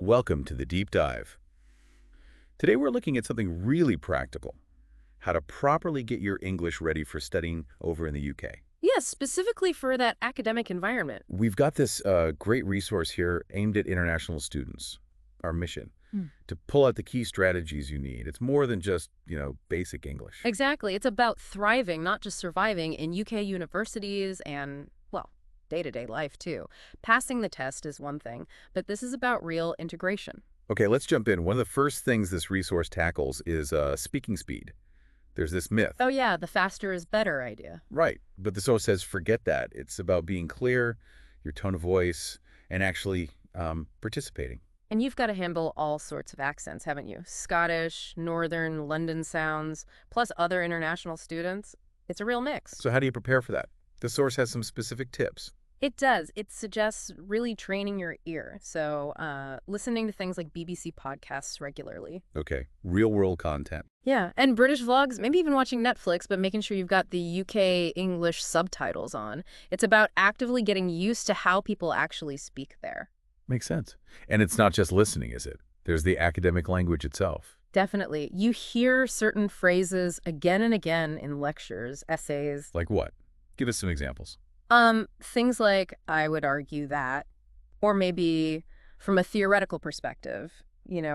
Welcome to the Deep Dive. Today we're looking at something really practical, how to properly get your English ready for studying over in the UK. Yes, specifically for that academic environment. We've got this great resource here aimed at international students, our mission, to pull out the key strategies you need. It's more than just, basic English. Exactly. It's about thriving, not just surviving, in UK universities and, well, day-to-day life, too. Passing the test is one thing, but this is about real integration. Okay, let's jump in. One of the first things this resource tackles is speaking speed. There's this myth. Oh, yeah, the faster is better idea. Right, but the source says forget that. It's about being clear, your tone of voice, and actually participating. And you've got to handle all sorts of accents, haven't you? Scottish, Northern, London sounds, plus other international students. It's a real mix. So how do you prepare for that? The source has some specific tips. It does. It suggests really training your ear. So listening to things like BBC podcasts regularly. Okay, real-world content. Yeah, and British vlogs, maybe even watching Netflix, but making sure you've got the UK English subtitles on. It's about actively getting used to how people actually speak there. Makes sense. And it's not just listening, is it? There's the academic language itself. Definitely. You hear certain phrases again and again in lectures, essays. Like what? Give us some examples. Things like, I would argue that, or maybe from a theoretical perspective,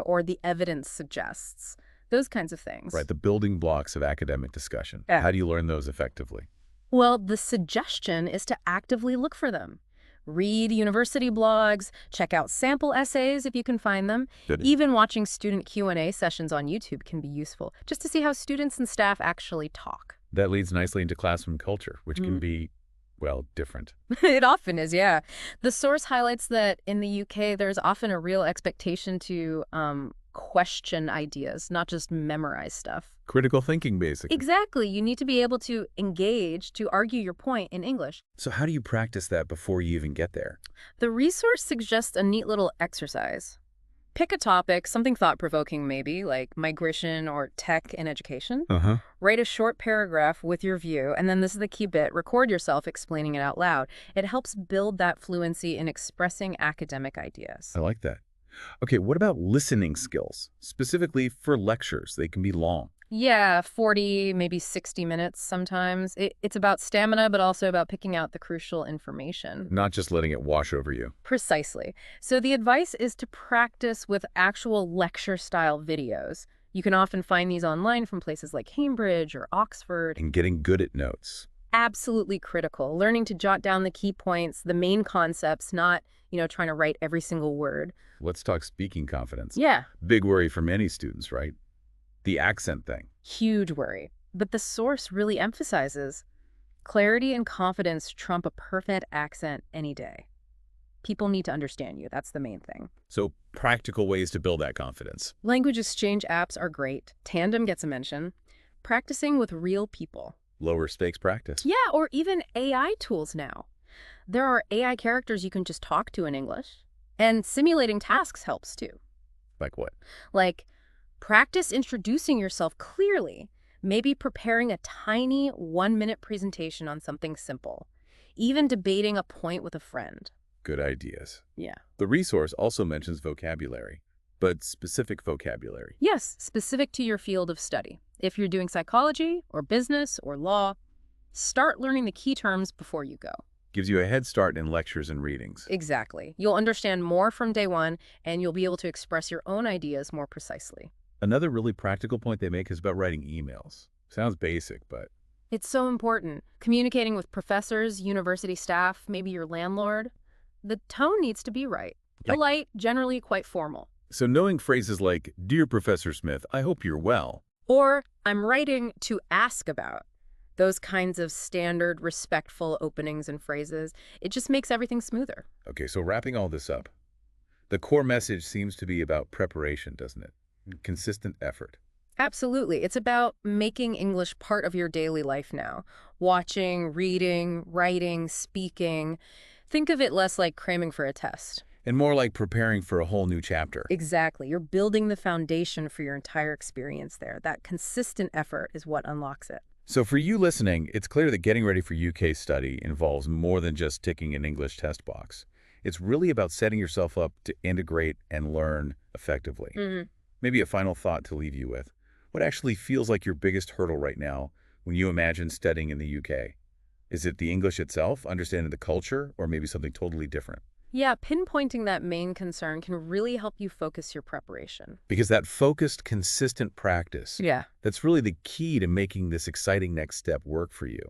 or the evidence suggests, those kinds of things. Right, the building blocks of academic discussion. Yeah. How do you learn those effectively? Well, the suggestion is to actively look for them. Read university blogs, check out sample essays if you can find them. Good. Even watching student Q&A sessions on YouTube can be useful, just to see how students and staff actually talk. That leads nicely into classroom culture, which can be, well, different. It often is, yeah. The source highlights that in the UK, there's often a real expectation to question ideas, not just memorize stuff. Critical thinking, basically. Exactly. You need to be able to engage, to argue your point in English. So how do you practice that before you even get there? The resource suggests a neat little exercise. Pick a topic, something thought-provoking maybe, like migration or tech in education. Write a short paragraph with your view, and then this is the key bit, record yourself explaining it out loud. It helps build that fluency in expressing academic ideas. I like that. Okay, what about listening skills? Specifically for lectures, they can be long. Yeah, 40, maybe 60 minutes sometimes. It's about stamina, but also about picking out the crucial information. Not just letting it wash over you. Precisely. So the advice is to practice with actual lecture-style videos. You can often find these online from places like Cambridge or Oxford. And getting good at notes. Absolutely critical. Learning to jot down the key points, the main concepts, not, trying to write every single word. Let's talk speaking confidence. Yeah. Big worry for many students, right? The accent thing. Huge worry. But the source really emphasizes clarity and confidence trump a perfect accent any day. People need to understand you. That's the main thing. So practical ways to build that confidence. Language exchange apps are great. Tandem gets a mention. Practicing with real people. Lower stakes practice. Yeah, or even AI tools now. There are AI characters you can just talk to in English. And simulating tasks helps too. Like what? Like, practice introducing yourself clearly. Maybe preparing a tiny 1-minute presentation on something simple. Even debating a point with a friend. Good ideas. Yeah. The resource also mentions vocabulary, but specific vocabulary. Yes, specific to your field of study. If you're doing psychology or business or law, start learning the key terms before you go. Gives you a head start in lectures and readings. Exactly. You'll understand more from day one, and you'll be able to express your own ideas more precisely. Another really practical point they make is about writing emails. Sounds basic, but... It's so important. Communicating with professors, university staff, maybe your landlord. The tone needs to be right. Polite, generally quite formal. So knowing phrases like, "Dear Professor Smith, I hope you're well." Or, "I'm writing to ask about." Those kinds of standard, respectful openings and phrases. It just makes everything smoother. Okay, so wrapping all this up, the core message seems to be about preparation, doesn't it? Consistent effort. Absolutely. It's about making English part of your daily life now. Watching, reading, writing, speaking. Think of it less like cramming for a test. And more like preparing for a whole new chapter. Exactly. You're building the foundation for your entire experience there. That consistent effort is what unlocks it. So for you listening, it's clear that getting ready for UK study involves more than just ticking an English test box. It's really about setting yourself up to integrate and learn effectively. Maybe a final thought to leave you with. What actually feels like your biggest hurdle right now when you imagine studying in the UK? Is it the English itself, understanding the culture, or maybe something totally different? Yeah, pinpointing that main concern can really help you focus your preparation. Because that focused, consistent practice, Yeah. that's really the key to making this exciting next step work for you.